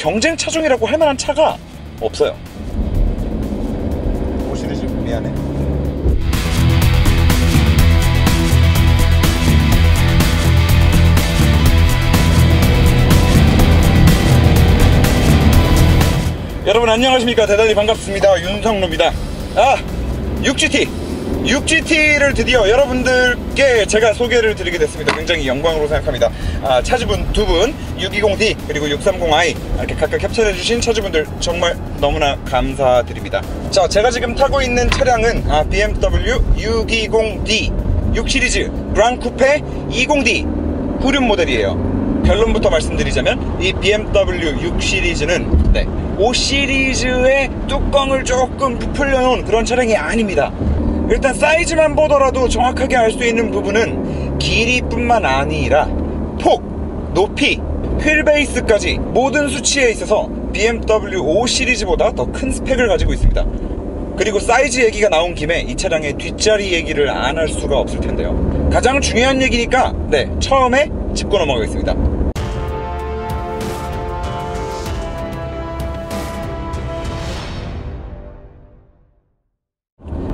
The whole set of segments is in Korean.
경쟁 차종이라고 할 만한 차가 없어요. 5 시리즈 미안해. 여러분 안녕하십니까. 대단히 반갑습니다. 윤성로입니다. 6GT를 드디어 여러분들께 제가 소개를 드리게 됐습니다. 굉장히 영광으로 생각합니다. 차주분 두 분, 620D 그리고 630i 이렇게 각각 캡처해 주신 차주분들 정말 너무나 감사드립니다. 자, 제가 지금 타고 있는 차량은 BMW 620D 6시리즈 그랑쿠페 20D 후륜 모델이에요. 결론부터 말씀드리자면 이 BMW 6시리즈는 5시리즈의 뚜껑을 조금 부풀려 놓은 그런 차량이 아닙니다. 일단 사이즈만 보더라도 정확하게 알 수 있는 부분은 길이뿐만 아니라 폭, 높이, 휠베이스까지 모든 수치에 있어서 BMW 5시리즈보다 더 큰 스펙을 가지고 있습니다. 그리고 사이즈 얘기가 나온 김에 이 차량의 뒷자리 얘기를 안 할 수가 없을 텐데요. 가장 중요한 얘기니까 처음에 짚고 넘어가겠습니다.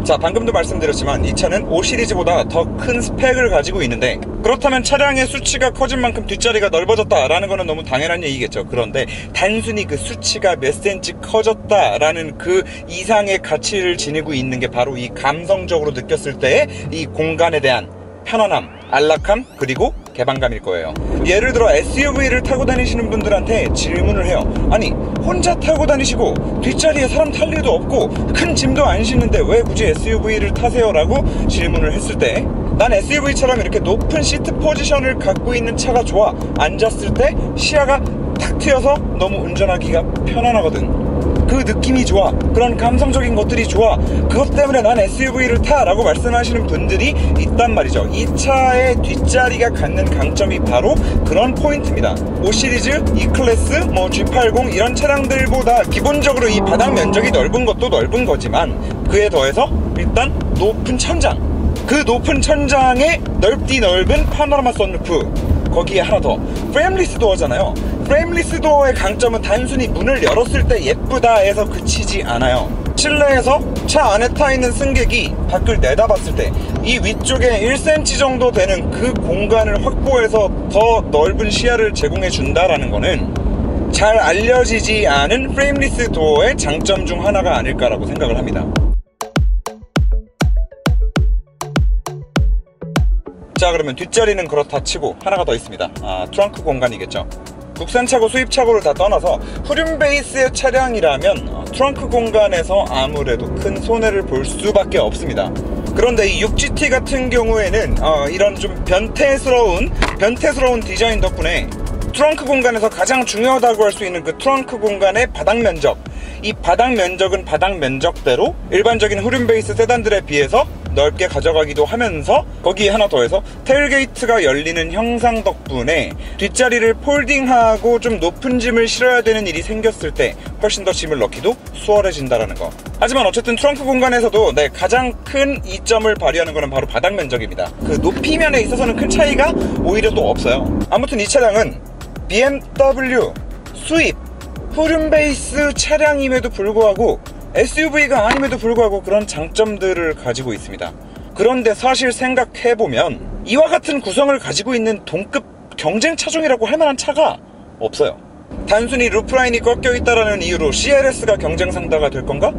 자, 방금도 말씀드렸지만 이 차는 5시리즈보다 더 큰 스펙을 가지고 있는데, 그렇다면 차량의 수치가 커진 만큼 뒷자리가 넓어졌다라는 거는 너무 당연한 얘기겠죠. 그런데 단순히 그 수치가 몇 센치 커졌다라는 그 이상의 가치를 지니고 있는 게 바로 이 감성적으로 느꼈을 때의 이 공간에 대한 편안함, 안락함, 그리고 개방감일 거예요. 예를 들어 SUV를 타고 다니시는 분들한테 질문을 해요. 아니, 혼자 타고 다니시고 뒷자리에 사람 탈 일도 없고 큰 짐도 안 싣는데 왜 굳이 SUV를 타세요? 라고 질문을 했을 때, 난 SUV처럼 이렇게 높은 시트 포지션을 갖고 있는 차가 좋아. 앉았을 때 시야가 탁 트여서 너무 운전하기가 편안하거든. 그 느낌이 좋아. 그런 감성적인 것들이 좋아. 그것 때문에 난 SUV를 타 라고 말씀하시는 분들이 있단 말이죠. 이 차의 뒷자리가 갖는 강점이 바로 그런 포인트입니다. 5시리즈, E클래스, G80 이런 차량들보다 기본적으로 이 바닥 면적이 넓은 것도 넓은 거지만, 그에 더해서 일단 높은 천장, 그 높은 천장에 넓디 넓은 파노라마 선루프, 거기에 하나 더 프레임리스 도어잖아요. 프레임리스 도어의 강점은 단순히 문을 열었을 때 예쁘다 해서 그치지 않아요. 실내에서 차 안에 타있는 승객이 밖을 내다봤을 때 이 위쪽에 1cm 정도 되는 그 공간을 확보해서 더 넓은 시야를 제공해 준다라는 거는 잘 알려지지 않은 프레임리스 도어의 장점 중 하나가 아닐까라고 생각을 합니다. 자, 그러면 뒷자리는 그렇다 치고 하나가 더 있습니다. 트렁크 공간이겠죠. 국산차고 수입차고를 다 떠나서 후륜 베이스의 차량이라면 트렁크 공간에서 아무래도 큰 손해를 볼 수밖에 없습니다. 그런데 이 6GT 같은 경우에는 이런 좀 변태스러운 디자인 덕분에 트렁크 공간에서 가장 중요하다고 할 수 있는 그 트렁크 공간의 바닥 면적, 이 바닥 면적은 바닥 면적대로 일반적인 후륜 베이스 세단들에 비해서 넓게 가져가기도 하면서, 거기에 하나 더해서 테일게이트가 열리는 형상 덕분에 뒷자리를 폴딩하고 좀 높은 짐을 실어야 되는 일이 생겼을 때 훨씬 더 짐을 넣기도 수월해진다는 거. 하지만 어쨌든 트렁크 공간에서도 가장 큰 이점을 발휘하는 것은 바로 바닥 면적입니다. 그 높이면에 있어서는 큰 차이가 오히려 또 없어요. 아무튼 이 차량은 BMW 수입 후륜 베이스 차량임에도 불구하고 SUV가 아님에도 불구하고 그런 장점들을 가지고 있습니다. 그런데 사실 생각해보면 이와 같은 구성을 가지고 있는 동급 경쟁 차종이라고 할 만한 차가 없어요. 단순히 루프라인이 꺾여 있다라는 이유로 CLS가 경쟁 상대가 될 건가?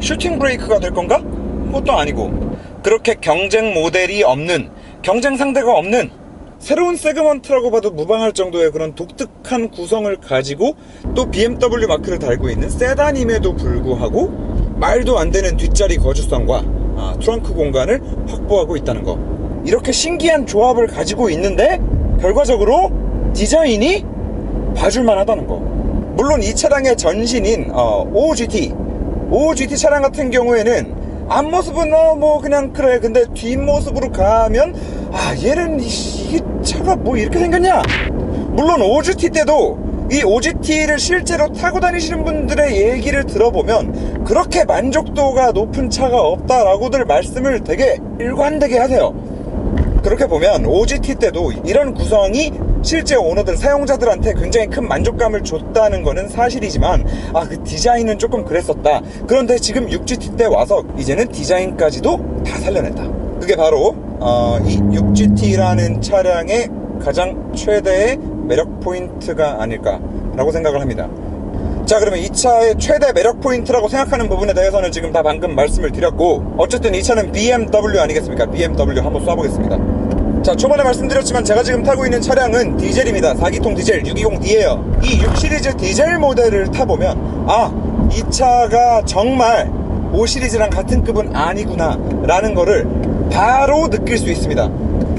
슈팅 브레이크가 될 건가? 그것도 아니고, 그렇게 경쟁 모델이 없는, 경쟁 상대가 없는 새로운 세그먼트라고 봐도 무방할 정도의 그런 독특한 구성을 가지고 또 BMW 마크를 달고 있는 세단임에도 불구하고 말도 안 되는 뒷자리 거주성과 트렁크 공간을 확보하고 있다는 거. 이렇게 신기한 조합을 가지고 있는데 결과적으로 디자인이 봐줄만 하다는 거. 물론 이 차량의 전신인 5GT 차량 같은 경우에는 앞모습은 뭐 그냥 그래. 근데 뒷모습으로 가면 얘는 이게 차가 뭐 이렇게 생겼냐. 물론 5GT 때도 이 5GT를 실제로 타고 다니시는 분들의 얘기를 들어보면 그렇게 만족도가 높은 차가 없다라고들 말씀을 되게 일관되게 하세요. 그렇게 보면 5GT 때도 이런 구성이 실제 오너들, 사용자들한테 굉장히 큰 만족감을 줬다는 거는 사실이지만 그 디자인은 조금 그랬었다. 그런데 지금 6GT 때 와서 이제는 디자인까지도 다 살려냈다. 그게 바로 이 6GT라는 차량의 가장 최대의 매력 포인트가 아닐까라고 생각을 합니다. 자, 그러면 이 차의 최대 매력 포인트라고 생각하는 부분에 대해서는 지금 다 방금 말씀을 드렸고, 어쨌든 이 차는 BMW 아니겠습니까? BMW 한번 쏴보겠습니다. 자, 초반에 말씀드렸지만 제가 지금 타고 있는 차량은 디젤입니다. 4기통 디젤 620D예요. 이 6 시리즈 디젤 모델을 타보면 이 차가 정말 5 시리즈랑 같은 급은 아니구나 라는 거를 바로 느낄 수 있습니다.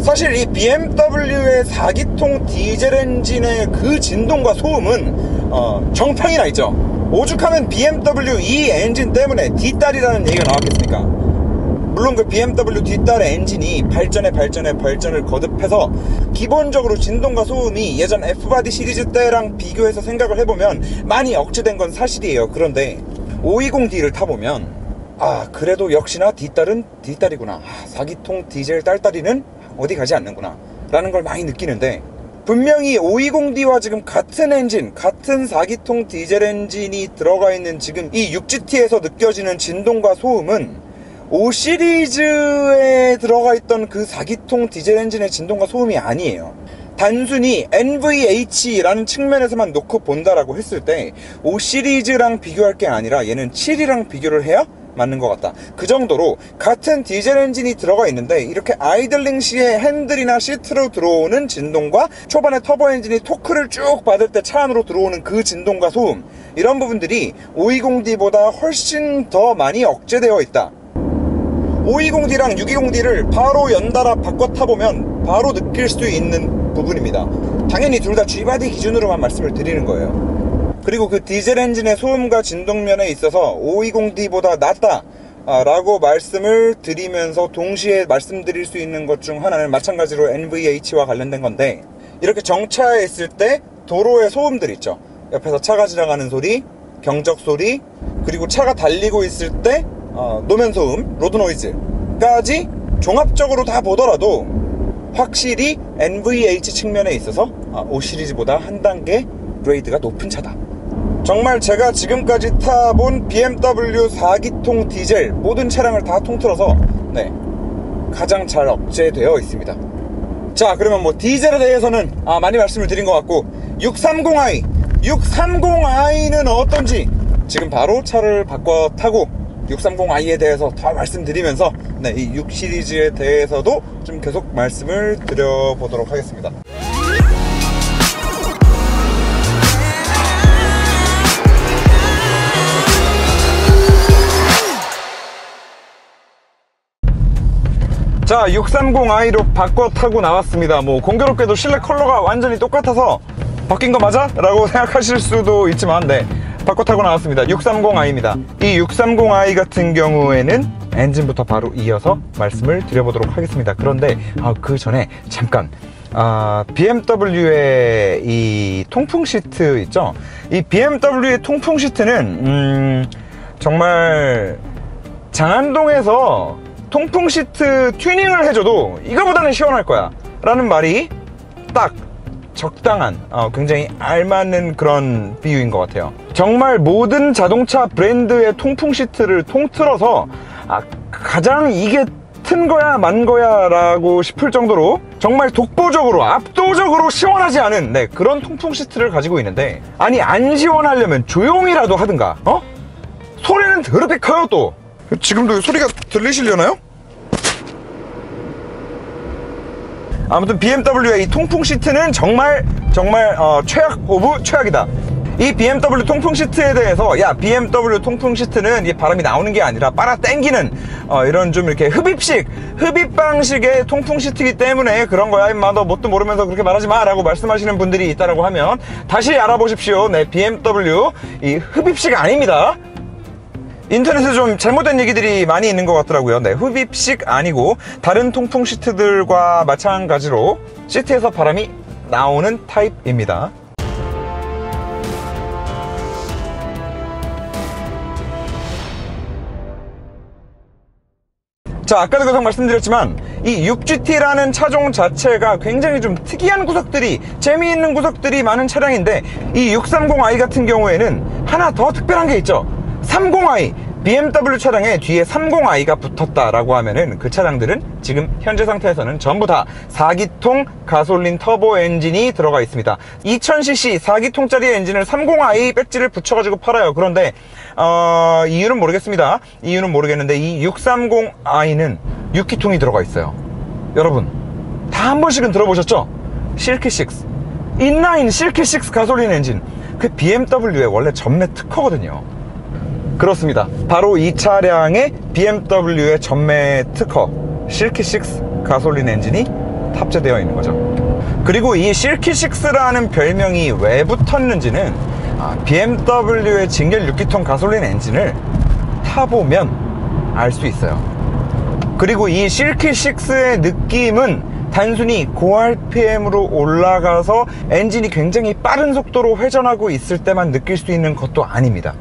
사실 이 BMW의 4기통 디젤 엔진의 그 진동과 소음은 정평이 나 있죠. 오죽하면 BMW 이 엔진 때문에 뒷다리라는 얘기가 나왔겠습니까? 물론 그 BMW 뒷달의 엔진이 발전을 거듭해서 기본적으로 진동과 소음이 예전 F바디 시리즈 때랑 비교해서 생각을 해보면 많이 억제된 건 사실이에요. 그런데 520D를 타보면 그래도 역시나 뒷달은 뒷달이구나, 4기통 디젤 딸다리는 어디 가지 않는구나 라는 걸 많이 느끼는데, 분명히 520D와 지금 같은 엔진, 같은 4기통 디젤 엔진이 들어가 있는 지금 이 6GT에서 느껴지는 진동과 소음은 5 시리즈에 들어가 있던 그 4기통 디젤 엔진의 진동과 소음이 아니에요. 단순히 NVH라는 측면에서만 놓고 본다라고 했을 때 5 시리즈랑 비교할 게 아니라 얘는 7이랑 비교를 해야 맞는 것 같다. 그 정도로 같은 디젤 엔진이 들어가 있는데 이렇게 아이들링 시에 핸들이나 시트로 들어오는 진동과 초반에 터보 엔진이 토크를 쭉 받을 때 차 안으로 들어오는 그 진동과 소음, 이런 부분들이 520D보다 훨씬 더 많이 억제되어 있다. 520D랑 620D를 바로 연달아 바꿔 타보면 바로 느낄 수 있는 부분입니다. 당연히 둘 다 G바디 기준으로만 말씀을 드리는 거예요. 그리고 그 디젤 엔진의 소음과 진동 면에 있어서 520D보다 낫다 라고 말씀을 드리면서 동시에 말씀드릴 수 있는 것 중 하나는 마찬가지로 NVH와 관련된 건데, 이렇게 정차해 있을 때 도로의 소음들 있죠. 옆에서 차가 지나가는 소리, 경적 소리, 그리고 차가 달리고 있을 때 노면 소음, 로드 노이즈까지 종합적으로 다 보더라도 확실히 NVH 측면에 있어서 5 시리즈보다 한 단계 그레이드가 높은 차다. 정말 제가 지금까지 타본 BMW 4기통 디젤 모든 차량을 다 통틀어서 가장 잘 억제되어 있습니다. 자, 그러면 뭐 디젤에 대해서는 많이 말씀을 드린 것 같고, 630i 630i는 어떤지 지금 바로 차를 바꿔 타고 630i에 대해서 더 말씀드리면서 이 6 시리즈에 대해서도 좀 계속 말씀을 드려보도록 하겠습니다. 자, 630i로 바꿔 타고 나왔습니다. 뭐 공교롭게도 실내 컬러가 완전히 똑같아서 바뀐 거 맞아? 라고 생각하실 수도 있지만 바꿔 타고 나왔습니다. 630i입니다. 이 630i 같은 경우에는 엔진부터 바로 이어서 말씀을 드려보도록 하겠습니다. 그런데 그 전에 잠깐 BMW의 이 통풍 시트 있죠? 이 BMW의 통풍 시트는 정말 장안동에서 통풍 시트 튜닝을 해줘도 이거보다는 시원할 거야 라는 말이 딱 적당한 굉장히 알맞는 그런 비유인 것 같아요. 정말 모든 자동차 브랜드의 통풍 시트를 통틀어서 가장 이게 튼 거야 만 거야 라고 싶을 정도로 정말 독보적으로 압도적으로 시원하지 않은 그런 통풍 시트를 가지고 있는데, 아니 안 시원하려면 조용히라도 하든가 소리는 더럽게 커요. 또 지금도 소리가 들리시려나요? 아무튼 BMW의 이 통풍 시트는 정말 최악 오브 최악이다. 이 BMW 통풍 시트에 대해서 BMW 통풍 시트는 이 바람이 나오는 게 아니라 빨아 당기는 이런 좀 이렇게 흡입 방식의 통풍 시트이기 때문에 그런 거야 임마, 너 뭣도 모르면서 그렇게 말하지 마 라고 말씀하시는 분들이 있다라고 하면 다시 알아보십시오. BMW 이 흡입식 아닙니다. 인터넷에 좀 잘못된 얘기들이 많이 있는 것 같더라고요. 흡입식 아니고 다른 통풍 시트들과 마찬가지로 시트에서 바람이 나오는 타입입니다. 자, 아까도 계속 말씀드렸지만 이 6GT라는 차종 자체가 굉장히 좀 특이한 구석들이, 재미있는 구석들이 많은 차량인데, 이 630i 같은 경우에는 하나 더 특별한 게 있죠. 30i, BMW 차량에 뒤에 30i가 붙었다라고 하면은 그 차량들은 지금 현재 상태에서는 전부 다 4기통 가솔린 터보 엔진이 들어가 있습니다. 2000cc 4기통짜리 엔진을 30i 배지를 붙여가지고 팔아요. 그런데 이유는 모르겠습니다. 이유는 모르겠는데 이 630i는 6기통이 들어가 있어요. 여러분 다 한 번씩은 들어보셨죠? 실키6, 인라인 실키6 가솔린 엔진, 그 BMW의 원래 전매 특허거든요. 그렇습니다. 바로 이 차량의 BMW의 전매 특허 실키6 가솔린 엔진이 탑재되어 있는 거죠. 그리고 이 실키6라는 별명이 왜 붙었는지는 BMW의 진결 6기통 가솔린 엔진을 타보면 알 수 있어요. 그리고 이 실키6의 느낌은 단순히 고RPM으로 올라가서 엔진이 굉장히 빠른 속도로 회전하고 있을 때만 느낄 수 있는 것도 아닙니다.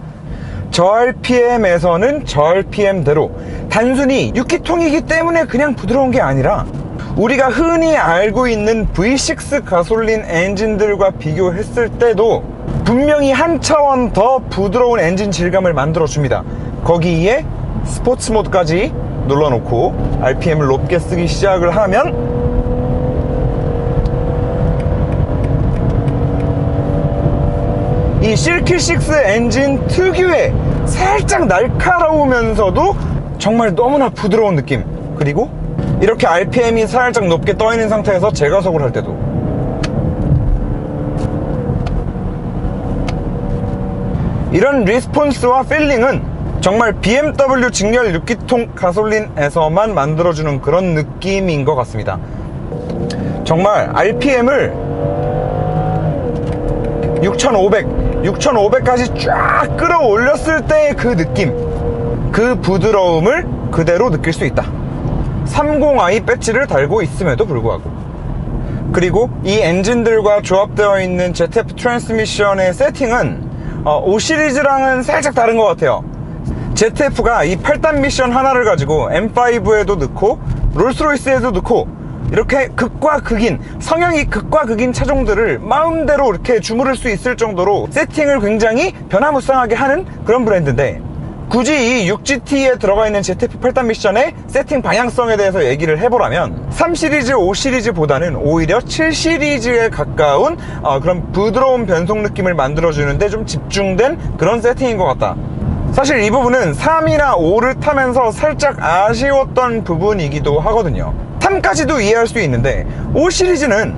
저RPM에서는 저RPM대로 단순히 6기통이기 때문에 그냥 부드러운 게 아니라 우리가 흔히 알고 있는 V6 가솔린 엔진들과 비교했을 때도 분명히 한 차원 더 부드러운 엔진 질감을 만들어 줍니다. 거기에 스포츠 모드까지 눌러놓고 RPM을 높게 쓰기 시작을 하면 이 실키6 엔진 특유의 살짝 날카로우면서도 정말 너무나 부드러운 느낌, 그리고 이렇게 RPM이 살짝 높게 떠 있는 상태에서 제가속을 할 때도 이런 리스폰스와 필링은 정말 BMW 직렬 6기통 가솔린에서만 만들어주는 그런 느낌인 것 같습니다. 정말 RPM을 6500까지 쫙 끌어올렸을 때의 그 느낌, 그 부드러움을 그대로 느낄 수 있다. 30i 배지를 달고 있음에도 불구하고. 그리고 이 엔진들과 조합되어 있는 ZF 트랜스미션의 세팅은 5 시리즈랑은 살짝 다른 것 같아요. ZF가 이 8단 미션 하나를 가지고 M5에도 넣고 롤스로이스에도 넣고 이렇게 극과 극인, 성향이 극과 극인 차종들을 마음대로 이렇게 주무를 수 있을 정도로 세팅을 굉장히 변화무쌍하게 하는 그런 브랜드인데, 굳이 이 6GT에 들어가 있는 ZF 8단 미션의 세팅 방향성에 대해서 얘기를 해보라면 3시리즈, 5시리즈보다는 오히려 7시리즈에 가까운 그런 부드러운 변속 느낌을 만들어주는데 좀 집중된 그런 세팅인 것 같다. 사실 이 부분은 3이나 5를 타면서 살짝 아쉬웠던 부분이기도 하거든요. 3까지도 이해할 수 있는데 5시리즈는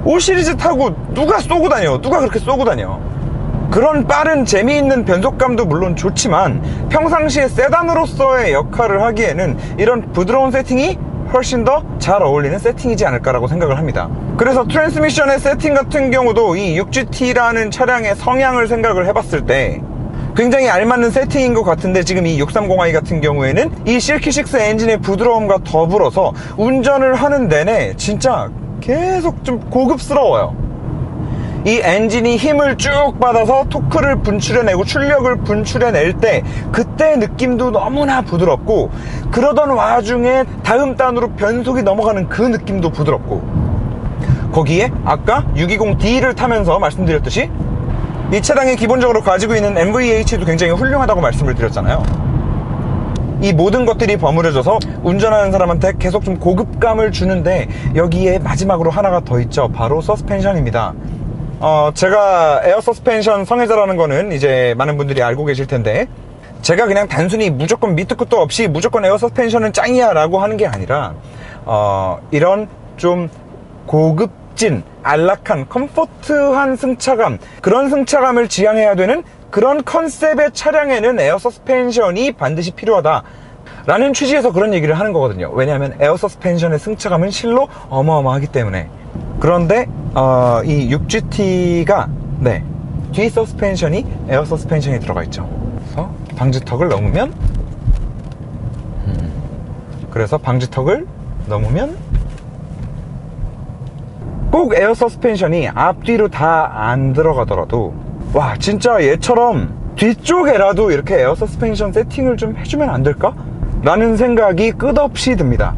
5시리즈 타고 누가 쏘고 다녀? 누가 그렇게 쏘고 다녀? 그런 빠른 재미있는 변속감도 물론 좋지만 평상시에 세단으로서의 역할을 하기에는 이런 부드러운 세팅이 훨씬 더 잘 어울리는 세팅이지 않을까라고 생각을 합니다. 그래서 트랜스미션의 세팅 같은 경우도 이 6GT라는 차량의 성향을 생각을 해봤을 때 굉장히 알맞는 세팅인 것 같은데, 지금 이 630i 같은 경우에는 이 실키6 엔진의 부드러움과 더불어서 운전을 하는 내내 진짜 계속 좀 고급스러워요. 이 엔진이 힘을 쭉 받아서 토크를 분출해내고 출력을 분출해낼 때 그때 느낌도 너무나 부드럽고, 그러던 와중에 다음 단으로 변속이 넘어가는 그 느낌도 부드럽고, 거기에 아까 620D를 타면서 말씀드렸듯이 이 차량이 기본적으로 가지고 있는 MVH도 굉장히 훌륭하다고 말씀을 드렸잖아요. 이 모든 것들이 버무려져서 운전하는 사람한테 계속 좀 고급감을 주는데, 여기에 마지막으로 하나가 더 있죠. 바로 서스펜션입니다. 제가 에어 서스펜션 성애자라는 거는 이제 많은 분들이 알고 계실 텐데, 제가 그냥 단순히 무조건 밑도 끝도 없이 무조건 에어 서스펜션은 짱이야 라고 하는 게 아니라 이런 좀 고급진, 안락한, 컴포트한 승차감, 그런 승차감을 지향해야 되는 그런 컨셉의 차량에는 에어 서스펜션이 반드시 필요하다 라는 취지에서 그런 얘기를 하는 거거든요. 왜냐하면 에어 서스펜션의 승차감은 실로 어마어마하기 때문에. 그런데 이 6GT가 뒤 서스펜션이 에어 서스펜션이 들어가 있죠. 그래서 방지턱을 넘으면 꼭 에어 서스펜션이 앞뒤로 다 안 들어가더라도, 와 진짜 얘처럼 뒤쪽에라도 이렇게 에어 서스펜션 세팅을 좀 해주면 안 될까? 라는 생각이 끝없이 듭니다.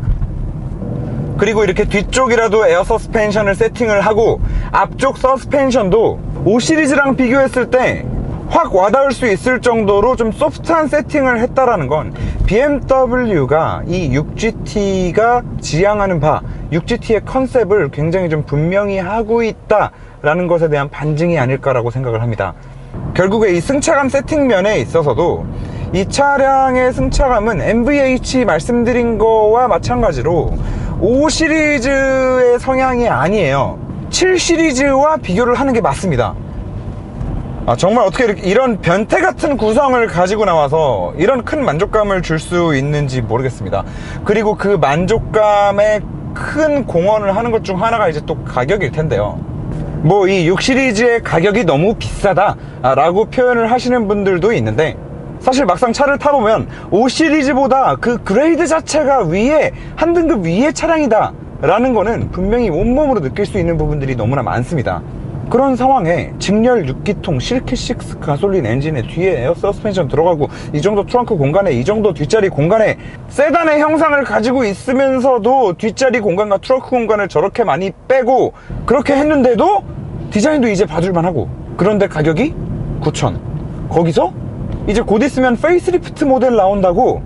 그리고 이렇게 뒤쪽이라도 에어 서스펜션을 세팅을 하고 앞쪽 서스펜션도 5 시리즈랑 비교했을 때 확 와닿을 수 있을 정도로 좀 소프트한 세팅을 했다라는 건 BMW가 이 6GT가 지향하는 바 6GT의 컨셉을 굉장히 좀 분명히 하고 있다라는 것에 대한 반증이 아닐까라고 생각을 합니다. 결국에 이 승차감 세팅 면에 있어서도 이 차량의 승차감은 MVH 말씀드린 거와 마찬가지로 5 시리즈의 성향이 아니에요. 7 시리즈와 비교를 하는 게 맞습니다. 정말 어떻게 이런 변태 같은 구성을 가지고 나와서 이런 큰 만족감을 줄 수 있는지 모르겠습니다. 그리고 그 만족감에 큰 공헌을 하는 것 중 하나가 이제 또 가격일 텐데요. 뭐 이 6 시리즈의 가격이 너무 비싸다 라고 표현을 하시는 분들도 있는데, 사실 막상 차를 타보면 5 시리즈보다 그 그레이드 자체가 위에 한 등급 위의 차량이다 라는 거는 분명히 온몸으로 느낄 수 있는 부분들이 너무나 많습니다. 그런 상황에 직렬 6기통 실키6 가솔린 엔진에 뒤에 에어 서스펜션 들어가고 이 정도 트렁크 공간에 이 정도 뒷자리 공간에 세단의 형상을 가지고 있으면서도 뒷자리 공간과 트렁크 공간을 저렇게 많이 빼고 그렇게 했는데도 디자인도 이제 봐줄만 하고, 그런데 가격이 9,000. 거기서 이제 곧 있으면 페이스리프트 모델 나온다고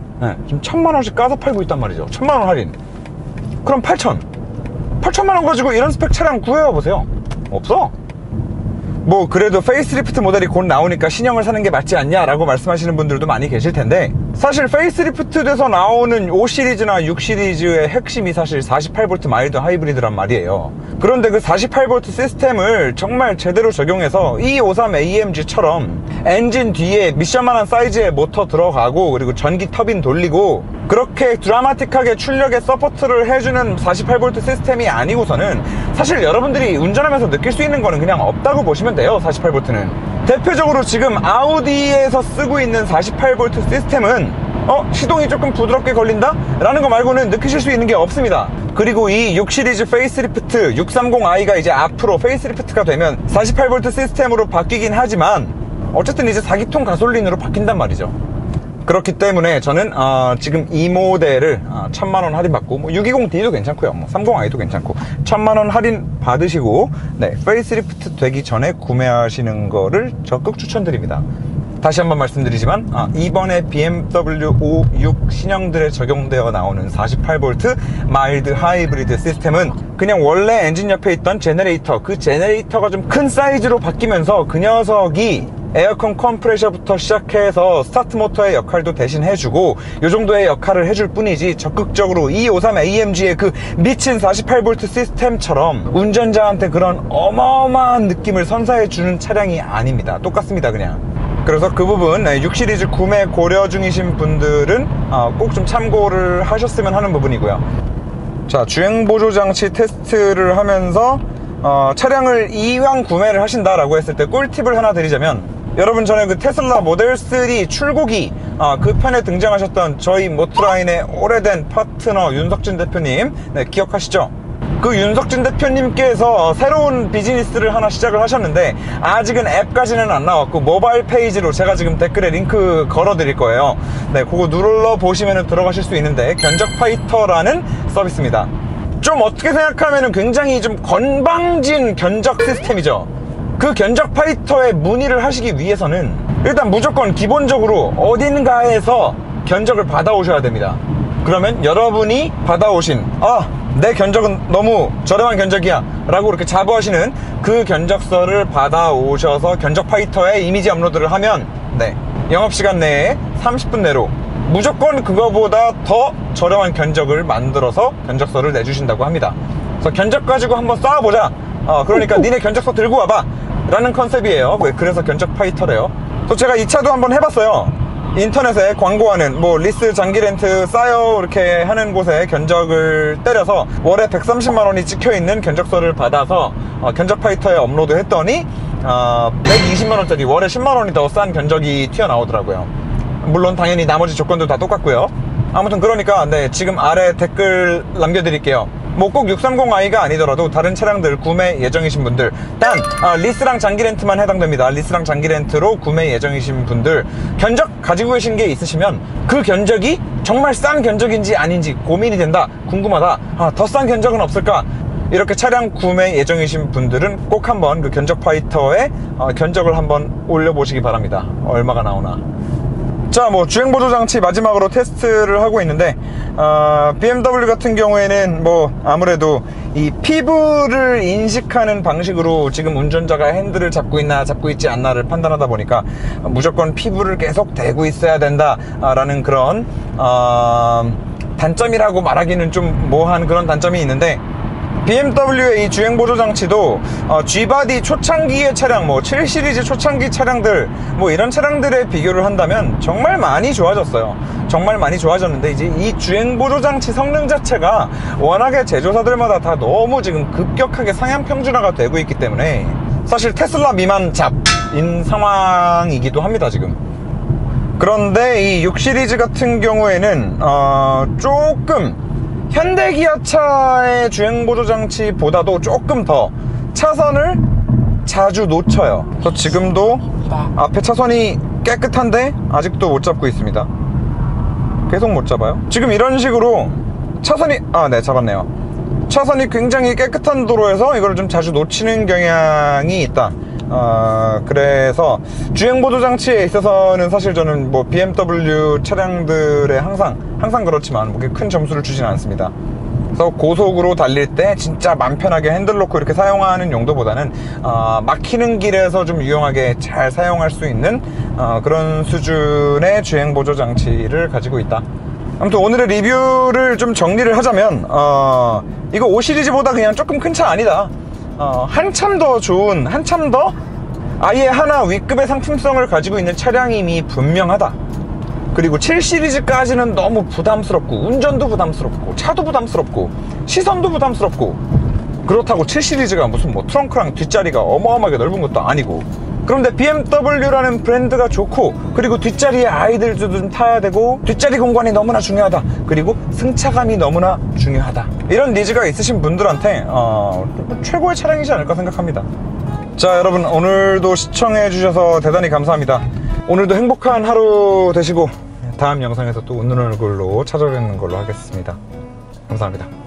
지금 1,000만원씩 까서 팔고 있단 말이죠. 1,000만원 할인. 그럼 8,000. 8,000만원 가지고 이런 스펙 차량 구해와 보세요. 없어. 뭐 그래도 페이스리프트 모델이 곧 나오니까 신형을 사는 게 맞지 않냐 라고 말씀하시는 분들도 많이 계실 텐데, 사실 페이스리프트 돼서 나오는 5 시리즈나 6 시리즈의 핵심이 사실 48V 마일드 하이브리드란 말이에요. 그런데 그 48V 시스템을 정말 제대로 적용해서 E53 AMG처럼 엔진 뒤에 미션만한 사이즈의 모터 들어가고 그리고 전기 터빈 돌리고 그렇게 드라마틱하게 출력에 서포트를 해주는 48V 시스템이 아니고서는 사실 여러분들이 운전하면서 느낄 수 있는 거는 그냥 없다고 보시면 돼요. 48V는 대표적으로 지금 아우디에서 쓰고 있는 48V 시스템은 시동이 조금 부드럽게 걸린다? 라는 거 말고는 느끼실 수 있는 게 없습니다. 그리고 이 6 시리즈 페이스리프트 630i가 이제 앞으로 페이스리프트가 되면 48V 시스템으로 바뀌긴 하지만 어쨌든 이제 4기통 가솔린으로 바뀐단 말이죠. 그렇기 때문에 저는 지금 이 모델을 1,000만원 할인받고, 뭐 620D도 괜찮고요, 뭐 30i도 괜찮고 1,000만원 할인 받으시고 페이스리프트 되기 전에 구매하시는 거를 적극 추천드립니다. 다시 한번 말씀드리지만 이번에 BMW 5, 6 신형들에 적용되어 나오는 48V 마일드 하이브리드 시스템은 그냥 원래 엔진 옆에 있던 제너레이터, 그 제너레이터가 좀 큰 사이즈로 바뀌면서 그 녀석이 에어컨 컴프레셔부터 시작해서 스타트 모터의 역할도 대신 해주고 이 정도의 역할을 해줄 뿐이지 적극적으로 E53 AMG의 그 미친 48V 시스템처럼 운전자한테 그런 어마어마한 느낌을 선사해주는 차량이 아닙니다. 똑같습니다, 그냥. 그래서 그 부분 6 시리즈 구매 고려 중이신 분들은 꼭 좀 참고를 하셨으면 하는 부분이고요. 자, 주행보조장치 테스트를 하면서 차량을 이왕 구매를 하신다라고 했을 때 꿀팁을 하나 드리자면, 여러분 전에 그 테슬라 모델 3 출고기 그 편에 등장하셨던 저희 모트라인의 오래된 파트너 윤석진 대표님 기억하시죠? 그 윤석진 대표님께서 새로운 비즈니스를 하나 시작을 하셨는데 아직은 앱까지는 안 나왔고 모바일 페이지로 제가 지금 댓글에 링크 걸어 드릴 거예요. 그거 눌러 보시면 들어가실 수 있는데 견적파이터라는 서비스입니다. 좀 어떻게 생각하면 굉장히 좀 건방진 견적 시스템이죠. 그 견적파이터에 문의를 하시기 위해서는 일단 무조건 기본적으로 어딘가에서 견적을 받아오셔야 됩니다. 그러면 여러분이 받아오신 내 견적은 너무 저렴한 견적이야 라고 이렇게 자부하시는 그 견적서를 받아오셔서 견적파이터에 이미지 업로드를 하면 영업시간 내에 30분 내로 무조건 그거보다 더 저렴한 견적을 만들어서 견적서를 내주신다고 합니다. 그래서 견적 가지고 한번 싸워보자, 그러니까 니네 견적서 들고 와봐 라는 컨셉이에요. 그래서 견적파이터래요. 또 제가 이 차도 한번 해봤어요. 인터넷에 광고하는 뭐 리스 장기 렌트 싸요 이렇게 하는 곳에 견적을 때려서 월에 130만원이 찍혀있는 견적서를 받아서 견적파이터에 업로드 했더니 120만원짜리 월에 10만원이 더 싼 견적이 튀어나오더라고요. 물론 당연히 나머지 조건도 다 똑같고요. 아무튼 그러니까 지금 아래 댓글 남겨드릴게요. 뭐 꼭 630i가 아니더라도 다른 차량들 구매 예정이신 분들, 단 리스랑 장기 렌트만 해당됩니다. 리스랑 장기 렌트로 구매 예정이신 분들, 견적 가지고 계신 게 있으시면 그 견적이 정말 싼 견적인지 아닌지 고민이 된다, 궁금하다, 더 싼 견적은 없을까, 이렇게 차량 구매 예정이신 분들은 꼭 한번 그 견적 파이터에 견적을 한번 올려보시기 바랍니다. 얼마가 나오나. 자, 뭐 주행보조 장치 마지막으로 테스트를 하고 있는데, BMW 같은 경우에는 뭐 아무래도 이 피부를 인식하는 방식으로 지금 운전자가 핸들을 잡고 있나 잡고 있지 않나를 판단하다 보니까 무조건 피부를 계속 대고 있어야 된다라는 그런 단점이라고 말하기는 좀 뭐한 그런 단점이 있는데, BMW의 이 주행보조 장치도 G바디 초창기의 차량, 뭐 7시리즈 초창기 차량들, 뭐 이런 차량들에 비교를 한다면 정말 많이 좋아졌어요. 정말 많이 좋아졌는데, 이제 이 주행보조 장치 성능 자체가 워낙에 제조사들마다 다 너무 지금 급격하게 상향 평준화가 되고 있기 때문에 사실 테슬라 미만 잡인 상황이기도 합니다, 지금. 그런데 이 6시리즈 같은 경우에는 조금 현대기아차의 주행보조 장치보다도 조금 더 차선을 자주 놓쳐요. 그래서 지금도 앞에 차선이 깨끗한데 아직도 못 잡고 있습니다. 계속 못 잡아요. 지금 이런 식으로 차선이 네, 잡았네요. 차선이 굉장히 깨끗한 도로에서 이걸 좀 자주 놓치는 경향이 있다. 그래서 주행보조 장치에 있어서는 사실 저는 뭐 BMW 차량들의 항상 그렇지만 뭐 큰 점수를 주진 않습니다. 그래서 고속으로 달릴 때 진짜 맘 편하게 핸들 놓고 이렇게 사용하는 용도보다는 막히는 길에서 좀 유용하게 잘 사용할 수 있는 그런 수준의 주행보조 장치를 가지고 있다. 아무튼 오늘의 리뷰를 좀 정리를 하자면 이거 5시리즈보다 그냥 조금 큰 차 아니다, 한참 더 좋은, 한참 더 아예 하나 위급의 상품성을 가지고 있는 차량임이 분명하다. 그리고 7시리즈까지는 너무 부담스럽고, 운전도 부담스럽고, 차도 부담스럽고, 시선도 부담스럽고, 그렇다고 7시리즈가 무슨 뭐 트렁크랑 뒷자리가 어마어마하게 넓은 것도 아니고, 그런데 BMW라는 브랜드가 좋고, 그리고 뒷자리에 아이들도 좀 타야 되고, 뒷자리 공간이 너무나 중요하다, 그리고 승차감이 너무나 중요하다, 이런 니즈가 있으신 분들한테 최고의 차량이지 않을까 생각합니다. 자, 여러분, 오늘도 시청해 주셔서 대단히 감사합니다. 오늘도 행복한 하루 되시고 다음 영상에서 또 웃는 얼굴로 찾아뵙는 걸로 하겠습니다. 감사합니다.